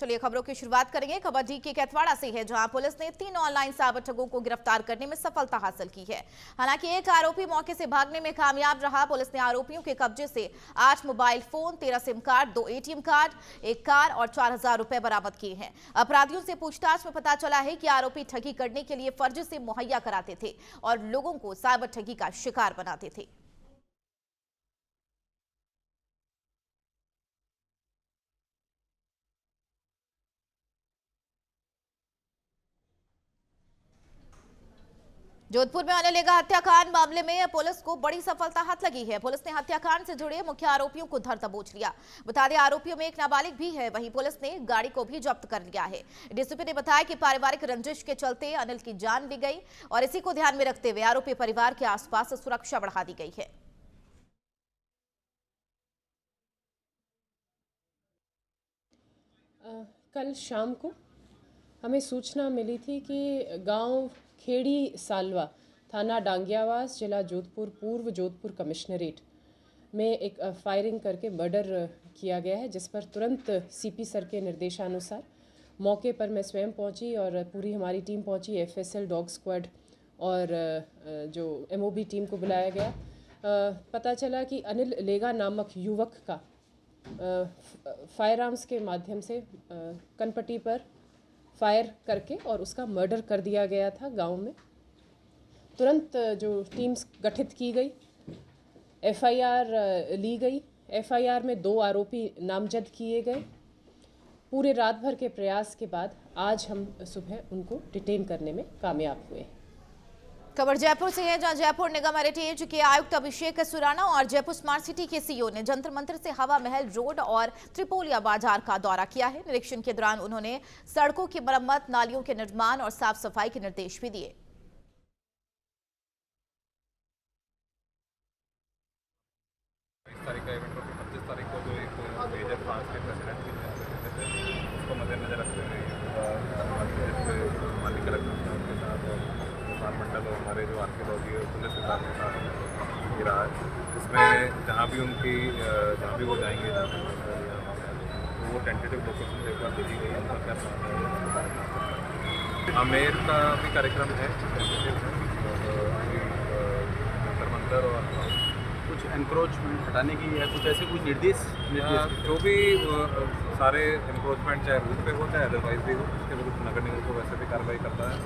चलिए खबरों की शुरुआत करेंगे। खबर डी के कैथवाड़ा से है, जहां पुलिस ने 3 ऑनलाइन साइबर ठगों को गिरफ्तार करने में सफलता हासिल की है। हालांकि एक आरोपी मौके से भागने में कामयाब रहा। पुलिस ने आरोपियों के कब्जे से 8 mobile phone, 13 SIM card, 2 ATM card, एक कार और 4,000 रुपए बरामद किए हैं। अपराधियों से पूछताछ में पता चला है कि आरोपी ठगी करने के लिए फर्जी सिम मुहैया कराते थे और लोगों को साइबर ठगी का शिकार बनाते थे। जोधपुर में अनिलेगा हत्याकांड मामले में पुलिस को बड़ी सफलता हाथ लगी है। पुलिस ने हत्याकांड से जुड़े मुख्य आरोपियों को धर दबोच लिया। बता दें, आरोपियों में एक नाबालिग भी है। वहीं पुलिस ने गाड़ी को भी जब्त कर लिया है। डीसीपी ने बताया कि पारिवारिक रंजिश के चलते अनिल की जान ली गई और इसी को ध्यान में रखते हुए आरोपी परिवार के आसपास सुरक्षा बढ़ा दी गई है। कल शाम को हमें सूचना मिली थी कि गांव खेड़ी सालवा, थाना डांगियावास, जिला जोधपुर, पूर्व जोधपुर कमिश्नरेट में एक फायरिंग करके मर्डर किया गया है, जिस पर तुरंत सीपी सर के निर्देशानुसार मौके पर मैं स्वयं पहुंची और पूरी हमारी टीम पहुंची। एफएसएल, डॉग स्क्वाड और जो एमओबी टीम को बुलाया गया। पता चला कि अनिल लेगा नामक युवक का फायर आर्म्स के माध्यम से कनपट्टी पर फायर करके और उसका मर्डर कर दिया गया था गांव में। तुरंत जो टीम्स गठित की गई, एफआईआर ली गई। एफआईआर में 2 आरोपी नामजद किए गए। पूरे रात भर के प्रयास के बाद आज हम सुबह उनको डिटेन करने में कामयाब हुए। खबर जयपुर से है, जहां जयपुर निगम हेरिटेज के आयुक्त अभिषेक सुराना और जयपुर स्मार्ट सिटी के सीईओ ने जंतर मंतर से हवा महल रोड और त्रिपोलिया बाजार का दौरा किया है। निरीक्षण के दौरान उन्होंने सड़कों की मरम्मत, नालियों के निर्माण और साफ सफाई के निर्देश भी दिए। तारीख का इवेंट और 25 तारीख को जो एक मेजर फ्रांस के प्रेसिडेंट की उसको मद्देनजर रखते हुए मालिक कलेक्टर के साथ और किसान मंडल और हमारे जो आर्कियोलॉजी और पुलिस विभाग के साथ ये रहा है। इसमें जहाँ भी वो जाएंगे तो वो टेंटेटिव लोकेशन एक बार भेजी गई है। उनका क्या आमेर का भी कार्यक्रम है जंतर मंतर और कुछ एनक्रोचमेंट हटाने की या कुछ ऐसे कुछ निर्देश जो भी सारे एनक्रोचमेंट चाहे रूट पे हो चाहे अदरवाइज भी हो, उसके विरुद्ध नगर निगम को वैसे भी कार्रवाई करता है।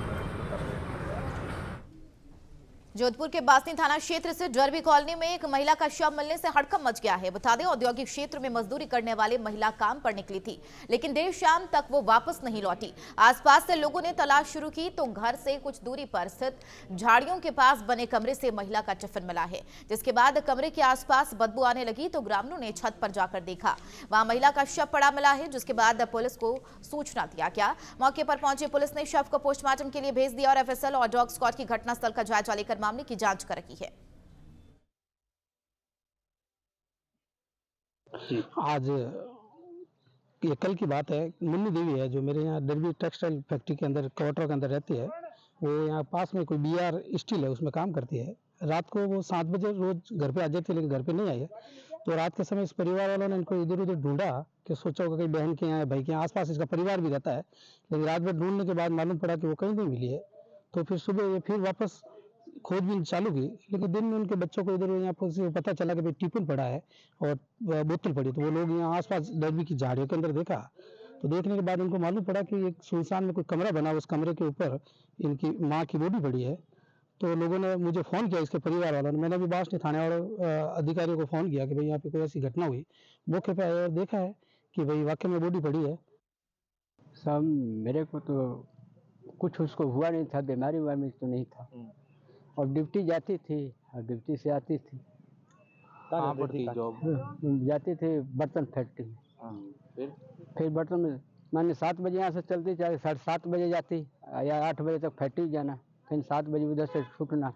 जोधपुर के बासनी थाना क्षेत्र से डरबी कॉलोनी में एक महिला का शव मिलने से हड़कंप मच गया है। बता दें, औद्योगिक क्षेत्र में मजदूरी करने वाली महिला काम पर निकली थी, लेकिन देर शाम तक वो वापस नहीं लौटी। आसपास से लोगों ने तलाश शुरू की तो घर से कुछ दूरी पर स्थित झाड़ियों के पास बने कमरे से महिला का टिफिन मिला है, जिसके बाद कमरे के आसपास बदबू आने लगी तो ग्रामीणों ने छत पर जाकर देखा, वहां महिला का शव पड़ा मिला है, जिसके बाद पुलिस को सूचना दिया गया। मौके पर पहुंची पुलिस ने शव को पोस्टमार्टम के लिए भेज दिया और एफएसएल और डॉग स्क्वाड की घटनास्थल का जायजा लेकर मामले की जांच कर रही है। आज ये कल की बात है, मुन्नी देवी है जो मेरे यहाँ डरबी टेक्सटाइल फैक्ट्री के अंदर क्वार्टर के अंदर रहती है। वो यहाँ पास में कोई बीआर स्टील है, उसमें काम करती है। रात को वो 7 बजे रोज घर पे आ जाती है, लेकिन घर पे नहीं आई है। तो रात के समय इस परिवार वालों ने इनको इधर उधर ढूंढा कि सोचा होगा कि बहन के यहाँ, भाई के यहाँ, आसपास इसका परिवार भी रहता है, लेकिन रात भर ढूंढने के बाद मालूम पड़ा कि वो कहीं नहीं मिली है। तो फिर सुबह ये फिर वापस खोजबीन चालू की, लेकिन दिन में उनके बच्चों को इधर यहाँ पर पता चला कि भाई टिफिन पड़ा है और बोतल पड़ी। तो वो लोग यहाँ आसपास डरबी की झाड़ियों के अंदर देखा, तो देखने के बाद उनको मालूम पड़ा कि एक सुनसान में कोई कमरा बना, उस कमरे के ऊपर इनकी माँ की बॉडी पड़ी है। तो लोगों ने मुझे फ़ोन किया, इसके परिवार वालों ने। मैंने भी बासनी थाने और अधिकारियों को फ़ोन किया कि भाई यहाँ पे कोई ऐसी घटना हुई। मौके पर आया और देखा है कि भाई वाकई में बॉडी पड़ी है। सब मेरे को तो कुछ उसको हुआ नहीं था, बीमारी वारी तो नहीं था, और ड्यूटी जाती थी और ड्यूटी से आती थी। कहाँ पर थी जॉब? जाती थी बर्तन फैक्ट्री में। फिर बर्तन में माने 7 बजे यहाँ से चलती, चाहे 7:30 बजे जाती या 8 बजे तक फैक्ट्री जाना, फिर 7 बजे उधर से छूटना,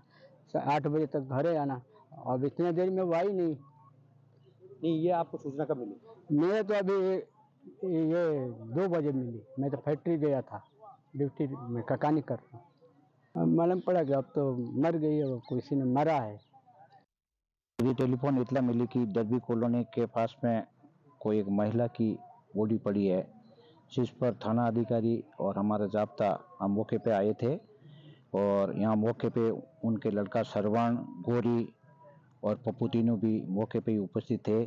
8 बजे तक घरे आना। और इतने देर में वो आई नहीं। ये आपको सूचना कब मिली? मैं तो अभी ये 2 बजे मिली। मैं तो फैक्ट्री गया था, ड्यूटी में ककानी करता। मालूम पड़ा कि अब तो मर गई है, किसी ने मरा है। मुझे टेलीफोन इतला मिली कि डरबी कॉलोनी के पास में कोई एक महिला की बॉडी पड़ी है, जिस पर थाना अधिकारी और हमारा जाब्ता हम मौके पे आए थे और यहाँ मौके पे उनके लड़का श्रवण, गौरी और पप्पू तीनों भी मौके पे ही उपस्थित थे।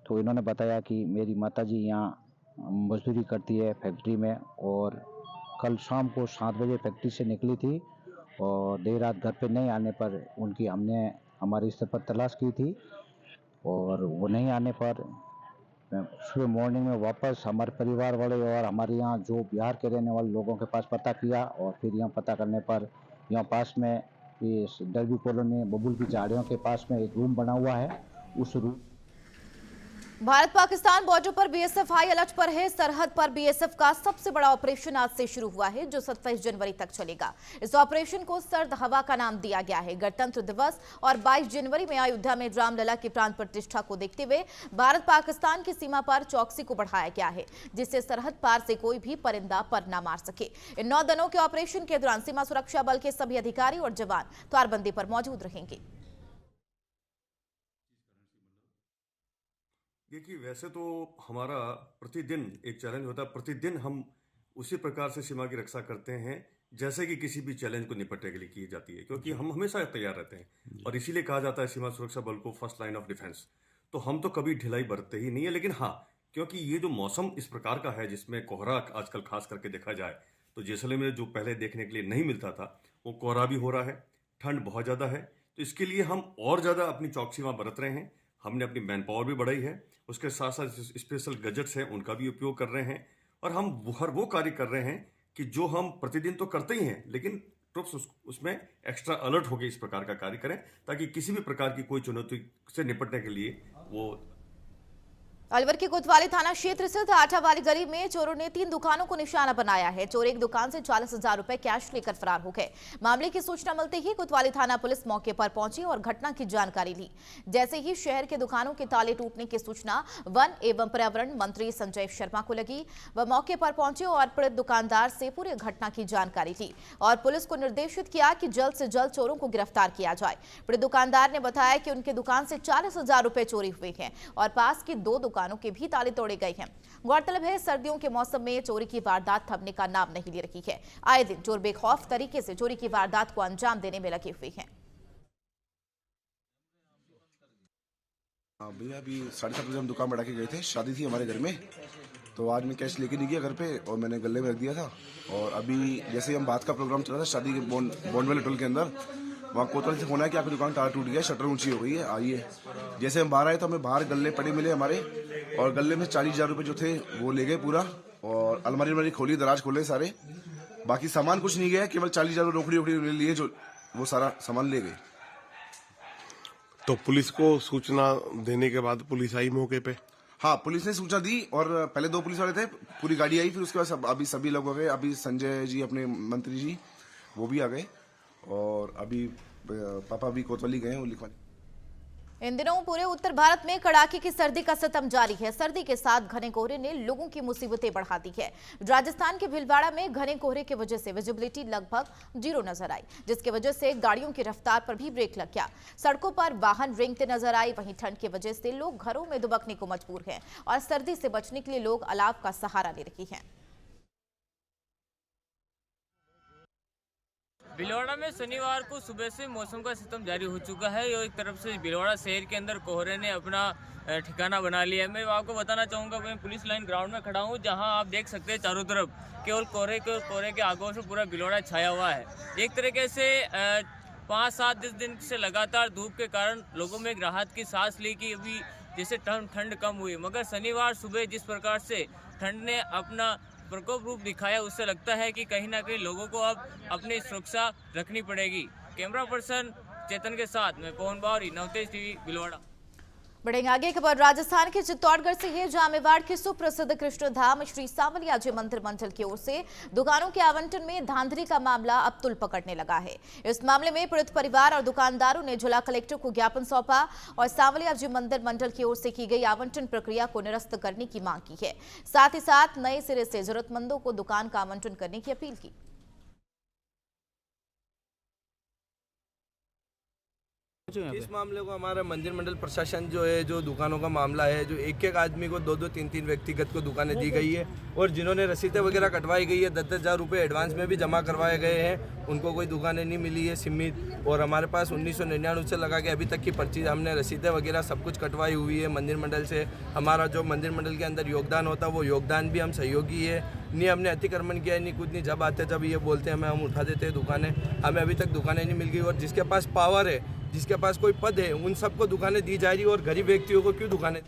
तो इन्होंने बताया कि मेरी माताजी यहाँ मजदूरी करती है फैक्ट्री में और कल शाम को 7 बजे फैक्ट्री से निकली थी और देर रात घर पे नहीं आने पर हमने हमारे स्तर पर तलाश की थी और वो नहीं आने पर सुबह मॉर्निंग में वापस हमारे परिवार वाले और हमारे यहाँ जो बिहार के रहने वाले लोगों के पास पता किया और फिर यहाँ पता करने पर यहाँ पास में इस डरबी कॉलोनी बबुल की झाड़ियों के पास में एक रूम बना हुआ है। उस रूम भारत पाकिस्तान बॉर्डर पर बीएसएफ हाई अलर्ट पर है। सरहद पर बीएसएफ का सबसे बड़ा ऑपरेशन आज से शुरू हुआ है, जो 27 जनवरी तक चलेगा। इस ऑपरेशन को सर्द हवा का नाम दिया गया है। गणतंत्र दिवस और 22 जनवरी में अयोध्या में रामलला की प्राण प्रतिष्ठा को देखते हुए भारत पाकिस्तान की सीमा पर चौकसी को बढ़ाया गया है, जिससे सरहद पार से कोई भी परिंदा पर न मार सके। इन 9 दिनों के ऑपरेशन के दौरान सीमा सुरक्षा बल के सभी अधिकारी और जवान तारबंदी पर मौजूद रहेंगे। देखिए, वैसे तो हमारा प्रतिदिन एक चैलेंज होता है। प्रतिदिन हम उसी प्रकार से सीमा की रक्षा करते हैं जैसे कि किसी भी चैलेंज को निपटने के लिए की जाती है, क्योंकि हम हमेशा तैयार रहते हैं और इसीलिए कहा जाता है सीमा सुरक्षा बल को फर्स्ट लाइन ऑफ डिफेंस। तो हम तो कभी ढिलाई बरतते ही नहीं है, लेकिन हाँ, क्योंकि ये जो मौसम इस प्रकार का है जिसमें कोहरा आजकल खास करके देखा जाए तो जैसलमेर में जो पहले देखने के लिए नहीं मिलता था वो कोहरा भी हो रहा है, ठंड बहुत ज़्यादा है। तो इसके लिए हम और ज़्यादा अपनी चौकसी वहाँ बरत रहे हैं। हमने अपनी मैन पावर भी बढ़ाई है, उसके साथ साथ स्पेशल गैजेट्स हैं उनका भी उपयोग कर रहे हैं और हम हर वो कार्य कर रहे हैं कि जो हम प्रतिदिन तो करते ही हैं, लेकिन ट्रुप्स उसमें एक्स्ट्रा अलर्ट होकर इस प्रकार का कार्य करें ताकि किसी भी प्रकार की कोई चुनौती से निपटने के लिए वो। अलवर के कोतवाली थाना क्षेत्र स्थित आटावाली गली में चोरों ने 3 दुकानों को निशाना बनाया है। चोर एक दुकान से 40,000 रुपए कैश लेकर फरार हो गए। मामले की सूचना मिलते ही कोतवाली थाना पुलिस मौके पर पहुंची और घटना की जानकारी ली। जैसे ही शहर के दुकानों के ताले टूटने की सूचना वन एवं पर्यावरण मंत्री संजय शर्मा को लगी, वह मौके पर पहुंचे और पीड़ित दुकानदार से पूरी घटना की जानकारी ली और पुलिस को निर्देशित किया कि जल्द से जल्द चोरों को गिरफ्तार किया जाए। पीड़ित दुकानदार ने बताया कि उनके दुकान से 40,000 रुपए चोरी हुए हैं और पास की 2 दुकानों के भी ताले तोड़े गए हैं। गौरतलब है, सर्दियों के मौसम में चोरी की वारदात थमने का नाम नहीं ले रही है। आए दिन चोर बेखौफ तरीके से चोरी की वारदात को अंजाम देने में लगे हुए हैं। भैया अभी 7:30 बजे हम दुकान बढ़ा के गए थे, शादी थी हमारे घर में, तो आज मैं कैश लेके नहीं गया घर पे और मैंने गले में रख दिया था। और अभी जैसे हम बात का प्रोग्राम चल रहा था शादी के बॉन्ड वाले टोल के अंदर, वहाँ कोतवाली से फोन आया कि आपकी दुकान ताला टूट गया, शटर ऊंची हो गई है, आइए। जैसे हम बाहर आए तो हमें बाहर गले पड़े मिले हमारे और गले में 40,000 रुपये जो थे वो ले गए पूरा और अलमारी खोली, दराज खोले सारे, बाकी सामान कुछ नहीं गया, केवल 40,000 रोकड़ी लिए जो वो सारा सामान ले गए। तो पुलिस को सूचना देने के बाद पुलिस आई मौके पे? हाँ, पुलिस ने सूचना दी और पहले 2 पुलिस वाले थे, पूरी गाड़ी आई, फिर उसके बाद अभी सभी लोग आ गए। अभी संजय जी अपने मंत्री जी वो भी आ गए और अभी पापा भी कोतवाली गए हैं वो लिखवाने। इन दिनों पूरे उत्तर भारत में कड़ाके की सर्दी का सितम जारी है। सर्दी के साथ घने कोहरे ने लोगों की मुसीबतें बढ़ा दी है। राजस्थान के भीलवाड़ा में घने कोहरे की वजह से विजिबिलिटी लगभग 0 नजर आई, जिसकी वजह से गाड़ियों की रफ्तार पर भी ब्रेक लग गया। सड़कों पर वाहन रेंगते नजर आई। वहीं ठंड की वजह से लोग घरों में दुबकने को मजबूर हैं और सर्दी से बचने के लिए लोग अलाव का सहारा ले रहे हैं। भीलवाड़ा में शनिवार को सुबह से मौसम का सिस्टम जारी हो चुका है और एक तरफ से भीलवाड़ा शहर के अंदर कोहरे ने अपना ठिकाना बना लिया है। मैं आपको बताना चाहूँगा, मैं पुलिस लाइन ग्राउंड में खड़ा हूँ, जहाँ आप देख सकते हैं चारों तरफ केवल कोहरे के आगोश में पूरा भीलवाड़ा छाया हुआ है। एक तरीके से 5-7 दिन से लगातार धूप के कारण लोगों में एक राहत की सांस ली कि अभी जैसे ठंड कम हुई, मगर शनिवार सुबह जिस प्रकार से ठंड ने अपना प्रकोप रूप दिखाया, उससे लगता है कि कहीं ना कहीं लोगों को अब अपनी सुरक्षा रखनी पड़ेगी। कैमरा पर्सन चेतन के साथ मैं पवन बावरी, नवतेज टीवी, भीलवाड़ा। बढ़ेंगे आगे खबर राजस्थान के चित्तौड़गढ़ से है, जहां मेवाड़ के सुप्रसिद्ध कृष्ण धाम श्री सांवलिया जी मंदिर मंडल की ओर से दुकानों के आवंटन में धांधली का मामला अब तुल पकड़ने लगा है। इस मामले में पीड़ित परिवार और दुकानदारों ने जिला कलेक्टर को ज्ञापन सौंपा और सांवलिया जी मंदिर मंडल की ओर से की गई आवंटन प्रक्रिया को निरस्त करने की मांग की है। साथ ही साथ नए सिरे से जरूरतमंदों को दुकान का आवंटन करने की अपील की। इस मामले को हमारा मंदिर मंडल प्रशासन जो है, जो दुकानों का मामला है, जो एक एक आदमी को 2-2, 3-3 व्यक्तिगत को दुकानें दी गई है और जिन्होंने रसीदें वगैरह कटवाई गई है 10-10 हज़ार रुपये एडवांस में भी जमा करवाए गए हैं, उनको कोई दुकानें नहीं मिली है सीमित। और हमारे पास 1999 से लगा के अभी तक की पर्ची हमने रसीदें वगैरह सब कुछ कटवाई हुई है मंदिर मंडल से। हमारा जो मंदिर मंडल के अंदर योगदान होता है वो योगदान भी हम सहयोगी है, नहीं हमने अतिक्रमण किया, नहीं कुछ नहीं। जब आते जब ये बोलते हैं हमें, हम उठा देते हैं दुकानें। हमें अभी तक दुकानें नहीं मिल गई और जिसके पास पावर है, जिसके पास कोई पद है, उन सबको दुकानें दी जा रही है और गरीब व्यक्तियों को क्यों दुकानें।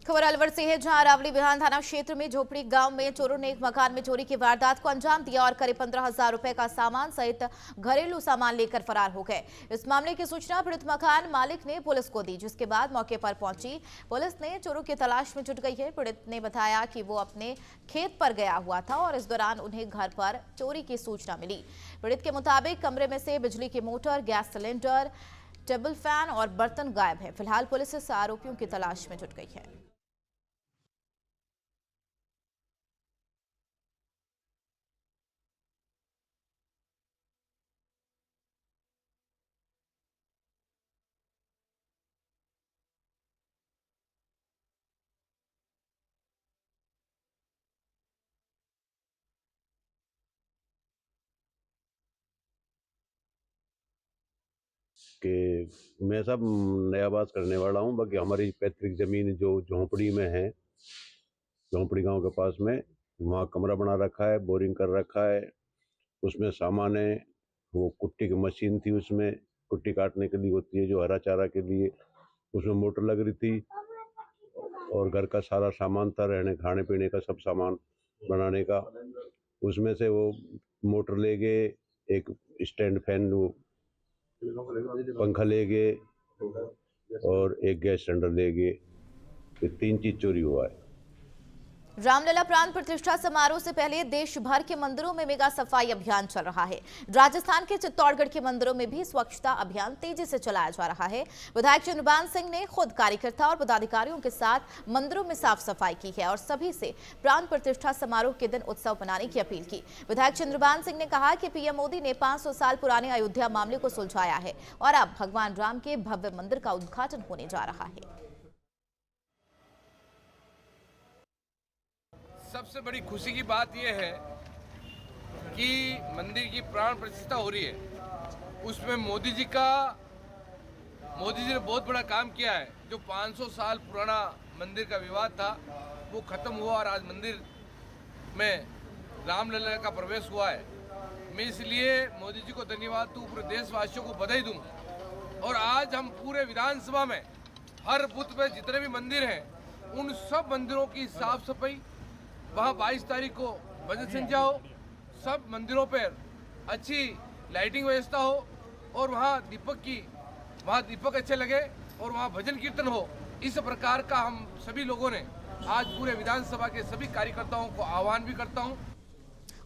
खबर अलवर से है, जहां अरावली बिहान थाना क्षेत्र में झोपड़ी गांव में चोरों ने एक मकान में चोरी की वारदात को अंजाम दिया और करीब 15,000 रुपए का सामान सहित घरेलू सामान लेकर फरार हो गए। इस मामले की सूचना पीड़ित मकान मालिक ने पुलिस को दी, जिसके बाद मौके पर पहुंची पुलिस ने चोरों की तलाश में जुट गई है। पीड़ित ने बताया कि वो अपने खेत पर गया हुआ था और इस दौरान उन्हें घर पर चोरी की सूचना मिली। पीड़ित के मुताबिक कमरे में से बिजली की motor, gas cylinder, table fan और बर्तन गायब है। फिलहाल पुलिस इस आरोपियों की तलाश में जुट गई है। कि मैं सब नयाबाद करने वाला हूँ, बाकी हमारी पैतृक ज़मीन जो झोंपड़ी में है, झोंपड़ी गांव के पास में, वहाँ कमरा बना रखा है, बोरिंग कर रखा है, उसमें सामान है। वो कुट्टी की मशीन थी, उसमें कुट्टी काटने के लिए होती है जो हरा चारा के लिए, उसमें मोटर लग रही थी और घर का सारा सामान था, रहने खाने पीने का सब सामान बनाने का। उसमें से वो मोटर ले गए, एक स्टैंड फैन, वो पंखा ले गए और एक गैस सिलेंडर ले गए। ये 3 चीज चोरी हुआ है। रामलला प्राण प्रतिष्ठा समारोह से पहले देश भर के मंदिरों में मेगा सफाई अभियान चल रहा है। राजस्थान के चित्तौड़गढ़ के मंदिरों में भी स्वच्छता अभियान तेजी से चलाया जा रहा है। विधायक चंद्रभान सिंह ने खुद कार्यकर्ता और पदाधिकारियों के साथ मंदिरों में साफ सफाई की है और सभी से प्राण प्रतिष्ठा समारोह के दिन उत्सव मनाने की अपील की। विधायक चंद्रभान सिंह ने कहा कि पीएम मोदी ने 500 साल पुराने अयोध्या मामले को सुलझाया है और अब भगवान राम के भव्य मंदिर का उद्घाटन होने जा रहा है। सबसे बड़ी खुशी की बात यह है कि मंदिर की प्राण प्रतिष्ठा हो रही है। उसमें मोदी जी ने बहुत बड़ा काम किया है। जो 500 साल पुराना मंदिर का विवाद था वो खत्म हुआ और आज मंदिर में रामलला का प्रवेश हुआ है। मैं इसलिए मोदी जी को धन्यवाद दूं, पूरे देशवासियों को बधाई दूं। और आज हम पूरे विधानसभा में हर बूथ पे जितने भी मंदिर हैं उन सब मंदिरों की साफ सफाई, वहाँ 22 तारीख को भजन संध्या हो, सब मंदिरों पर अच्छी लाइटिंग व्यवस्था हो और वहाँ दीपक अच्छे लगे और वहाँ भजन कीर्तन हो। इस प्रकार का हम सभी लोगों ने आज पूरे विधानसभा के सभी कार्यकर्ताओं को आह्वान भी करता हूँ।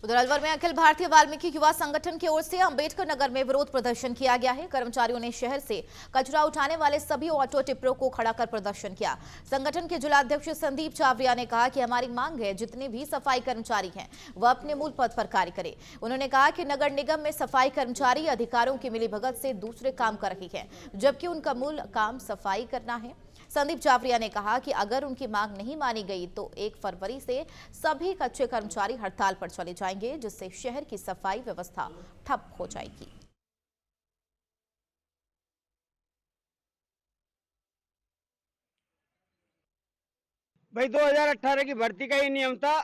उधर अलवर में अखिल भारतीय वाल्मीकि युवा संगठन की ओर से अंबेडकर नगर में विरोध प्रदर्शन किया गया है। कर्मचारियों ने शहर से कचरा उठाने वाले सभी ऑटो टिप्परों को खड़ा कर प्रदर्शन किया। संगठन के जिलाध्यक्ष संदीप चावरिया ने कहा कि हमारी मांग है जितने भी सफाई कर्मचारी हैं वह अपने मूल पद पर कार्य करें। उन्होंने कहा कि नगर निगम में सफाई कर्मचारी अधिकारियों की मिलीभगत से दूसरे काम कर रही है, जबकि उनका मूल काम सफाई करना है। संदीप चावरिया ने कहा कि अगर उनकी मांग नहीं मानी गई तो 1 फरवरी से सभी कच्चे कर्मचारी हड़ताल पर चले जाएंगे, जिससे शहर की सफाई व्यवस्था ठप हो जाएगी। भाई 2018 की भर्ती का ही नियम था।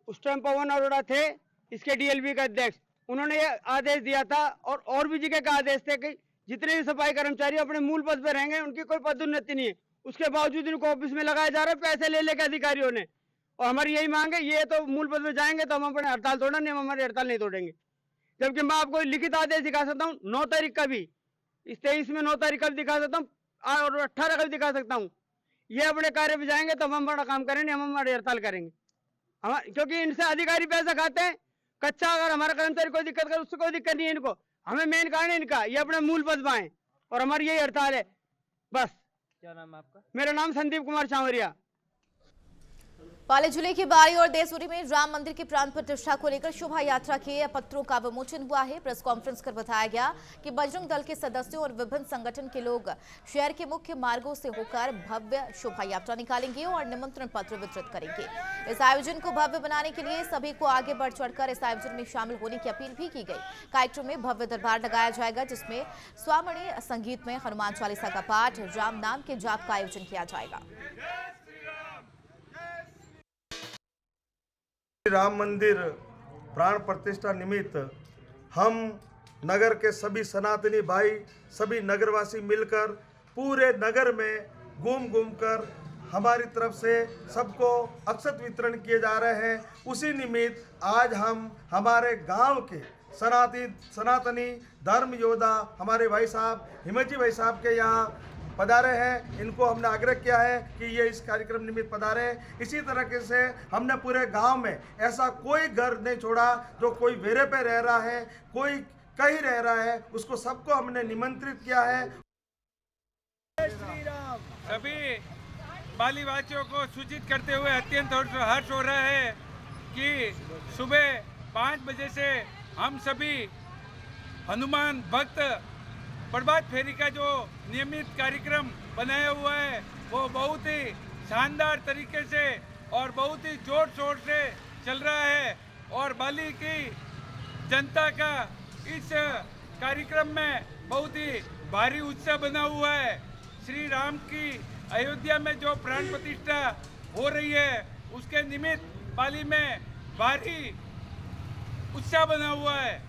उस टाइम पवन अरोड़ा थे इसके डीएलबी का अध्यक्ष, उन्होंने ये आदेश दिया था और भी जगह का आदेश थे कि जितने भी सफाई कर्मचारी अपने मूल पद पर रहेंगे उनकी कोई पदोन्नति नहीं है। उसके बावजूद इनको ऑफिस में लगाया जा रहा है पैसे ले लेकर अधिकारियों ने। और हमारी यही मांग है, ये तो मूल पद पर जाएंगे तो हम अपने हड़ताल तोड़ना नहीं, हम हमारी हड़ताल नहीं तोड़ेंगे। जबकि मैं आपको लिखित आदेश दिखा सकता हूँ 9 तारीख का भी, इस 23 में 9 तारीख का भी दिखा सकता हूँ और 18 का भी दिखा सकता हूँ। ये अपने कार्य पे जाएंगे तो हम बड़ा काम करेंगे, हम हमारी हड़ताल करेंगे। क्योंकि इनसे अधिकारी पैसा खाते हैं। कच्चा अगर हमारा कर्मचारी कोई दिक्कत करे उससे कोई दिक्कत नहीं है इनको, हमें मेन कारण है इनका, ये अपने मूल पद पाए और हमारी यही हड़ताल है बस। क्या नाम है आपका? मेरा नाम संदीप कुमार चावरिया। पाली जिले के बारी और देसूरी में राम मंदिर की प्राण प्रतिष्ठा को लेकर शोभा यात्रा के पत्रों का विमोचन हुआ है। प्रेस कॉन्फ्रेंस कर बताया गया कि बजरंग दल के सदस्यों और विभिन्न संगठन के लोग शहर के मुख्य मार्गों से होकर भव्य शोभा यात्रा निकालेंगे और निमंत्रण पत्र वितरित करेंगे। इस आयोजन को भव्य बनाने के लिए सभी को आगे बढ़ चढ़कर इस आयोजन में शामिल होने की अपील भी की गई। कार्यक्रम में भव्य दरबार लगाया जाएगा, जिसमें स्वामणि संगीत में हनुमान चालीसा का पाठ, राम नाम के जाप का आयोजन किया जाएगा। राम मंदिर प्राण प्रतिष्ठा निमित्त हम नगर के सभी सनातनी भाई, सभी नगरवासी मिलकर पूरे नगर में घूम कर हमारी तरफ से सबको अक्षत वितरण किए जा रहे हैं। उसी निमित्त आज हम हमारे गांव के सनातनी धर्म योद्धा हमारे भाई साहब हिम्मत जी भाई साहब के यहाँ पधारे हैं। इनको हमने आग्रह किया है कि ये इस कार्यक्रम निमित्त पधारे। इसी तरीके से हमने पूरे गांव में ऐसा कोई घर नहीं छोड़ा जो कोई वेरे पे रह रहा है, कोई कहीं रह रहा है, उसको सबको हमने निमंत्रित किया है। सभी बालीवासियों को सूचित करते हुए अत्यंत हर्ष हो रहा है कि सुबह 5 बजे से हम सभी हनुमान भक्त प्रभात फेरी का जो नियमित कार्यक्रम बनाया हुआ है वो बहुत ही शानदार तरीके से और बहुत ही जोर शोर से चल रहा है और बाली की जनता का इस कार्यक्रम में बहुत ही भारी उत्साह बना हुआ है। श्री राम की अयोध्या में जो प्राण प्रतिष्ठा हो रही है उसके निमित्त पाली में भारी उत्साह बना हुआ है।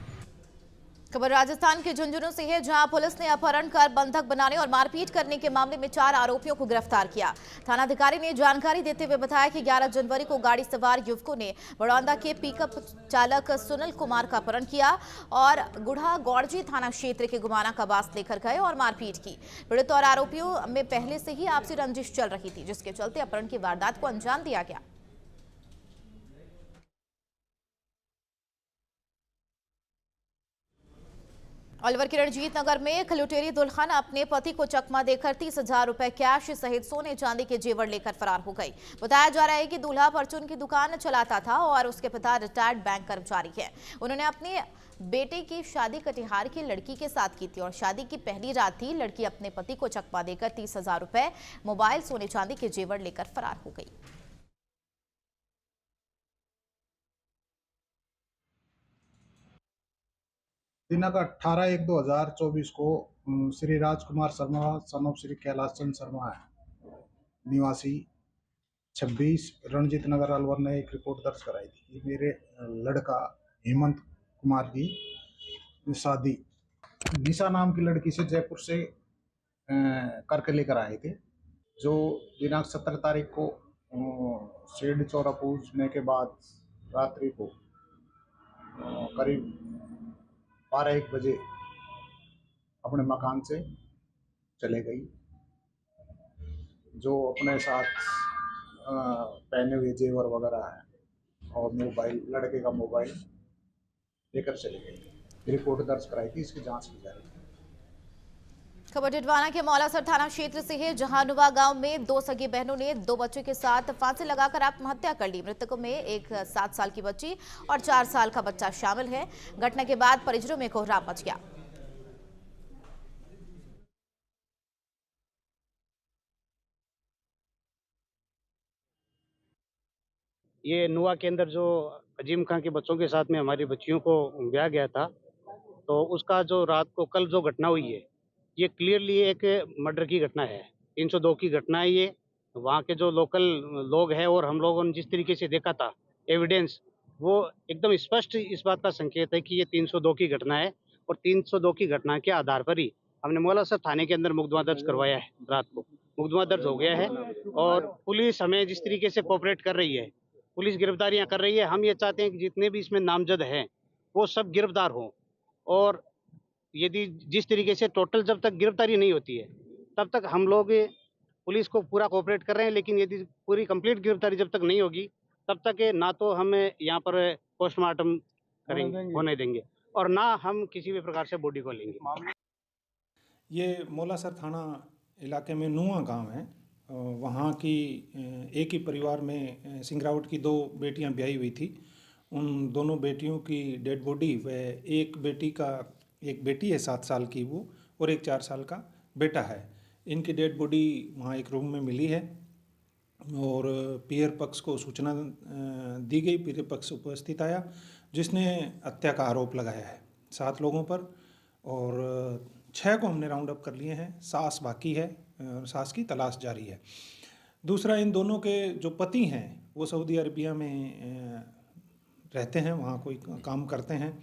खबर राजस्थान के झुंझुनू से है, जहां पुलिस ने अपहरण कर बंधक बनाने और मारपीट करने के मामले में 4 आरोपियों को गिरफ्तार किया। थानाधिकारी ने जानकारी देते हुए बताया कि 11 जनवरी को गाड़ी सवार युवकों ने बड़ौदा के पिकअप चालक सुनील कुमार का अपहरण किया और गुढ़ा गौड़जी थाना क्षेत्र के गुमाना का बास लेकर गए और मारपीट की। पीड़ित और आरोपियों में पहले से ही आपसी रंजिश चल रही थी, जिसके चलते अपहरण की वारदात को अंजाम दिया गया। अलवर के रणजीत नगर में खलुटेरी दुल्हन अपने पति को चकमा देकर 30,000 रुपए कैश सहित सोने चांदी के जेवर लेकर फरार हो गई। बताया जा रहा है कि दूल्हा परचून की दुकान चलाता था और उसके पिता रिटायर्ड बैंक कर्मचारी हैं। उन्होंने अपने बेटे की शादी कटिहार की लड़की के साथ की थी और शादी की पहली रात थी। लड़की अपने पति को चकमा देकर 30,000 रुपए, मोबाइल, सोने चांदी के जेवर लेकर फरार हो गई। दिनांक 18/1/2024 को श्री राजकुमार शर्मा सन ऑफ श्री कैलाश चंद शर्मा है निवासी 26 रणजीत नगर अलवर ने एक रिपोर्ट दर्ज कराई थी कि मेरे लड़का हेमंत कुमार की शादी निशा नाम की लड़की से जयपुर से करके लेकर आए थे, जो दिनांक 17 तारीख को शेड चौरा पूजने के बाद रात्रि को करीब 12-1 बजे अपने मकान से चले गई, जो अपने साथ पहने हुए जेवर वगैरह है और मोबाइल, लड़के का मोबाइल लेकर चले गई। रिपोर्ट दर्ज कराई थी, इसकी जांच की जा रही है। खबर टिटवाना के मौलासर थाना क्षेत्र से है, जहां नुवा गांव में 2 सगी बहनों ने 2 बच्चों के साथ फांसी लगाकर आत्महत्या कर ली। मृतकों में एक 7 साल की बच्ची और 4 साल का बच्चा शामिल है। घटना के बाद परिजनों में कोहराम मच गया। ये नुआ के अंदर जो अजीम खां के बच्चों के साथ में हमारी बच्चियों को ब्याह गया था, तो उसका जो रात को कल जो घटना हुई है, ये क्लियरली एक मर्डर की घटना है। 302 की घटना है ये। वहाँ के जो लोकल लोग हैं और हम लोगों ने जिस तरीके से देखा था एविडेंस, वो एकदम स्पष्ट इस बात का संकेत है कि ये 302 की घटना है और 302 की घटना के आधार पर ही हमने मौलासर थाने के अंदर मुकदमा दर्ज करवाया है। रात को मुकदमा दर्ज हो गया है और पुलिस हमें जिस तरीके से कोऑपरेट कर रही है, पुलिस गिरफ्तारियां कर रही है। हम ये चाहते हैं कि जितने भी इसमें नामजद हैं वो सब गिरफ्तार हों और यदि जिस तरीके से टोटल जब तक गिरफ्तारी नहीं होती है तब तक हम लोग पुलिस को पूरा कोऑपरेट कर रहे हैं, लेकिन यदि पूरी कंप्लीट गिरफ्तारी जब तक नहीं होगी तब तक ना तो हम यहाँ पर पोस्टमार्टम करेंगे, होने देंगे, और ना हम किसी भी प्रकार से बॉडी को लेंगे। ये मौलासर थाना इलाके में नुआ गांव है, वहाँ की एक ही परिवार में सिंगरावट की 2 बेटियां ब्याही हुई थी। उन दोनों बेटियों की डेड बॉडी व एक बेटी है 7 साल की वो, और एक 4 साल का बेटा है। इनकी डेड बॉडी वहाँ एक रूम में मिली है और पीयर पक्ष को सूचना दी गई। पीयर पक्ष उपस्थित आया जिसने हत्या का आरोप लगाया है 7 लोगों पर, और 6 को हमने राउंड अप कर लिए हैं। सास बाकी है, सास की तलाश जारी है। दूसरा, इन दोनों के जो पति हैं वो सऊदी अरबिया में रहते हैं, वहाँ कोई काम करते हैं,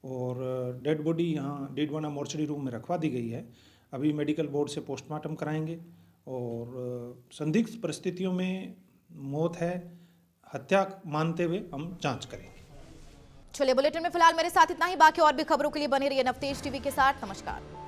और डेड बॉडी यहाँ डीडवाना मोर्चरी रूम में रखवा दी गई है। अभी मेडिकल बोर्ड से पोस्टमार्टम कराएंगे और संदिग्ध परिस्थितियों में मौत है, हत्या मानते हुए हम जांच करेंगे। चलिए, बुलेटिन में फिलहाल मेरे साथ इतना ही। बाकी और भी खबरों के लिए बने रहिए नवतेज टीवी के साथ। नमस्कार।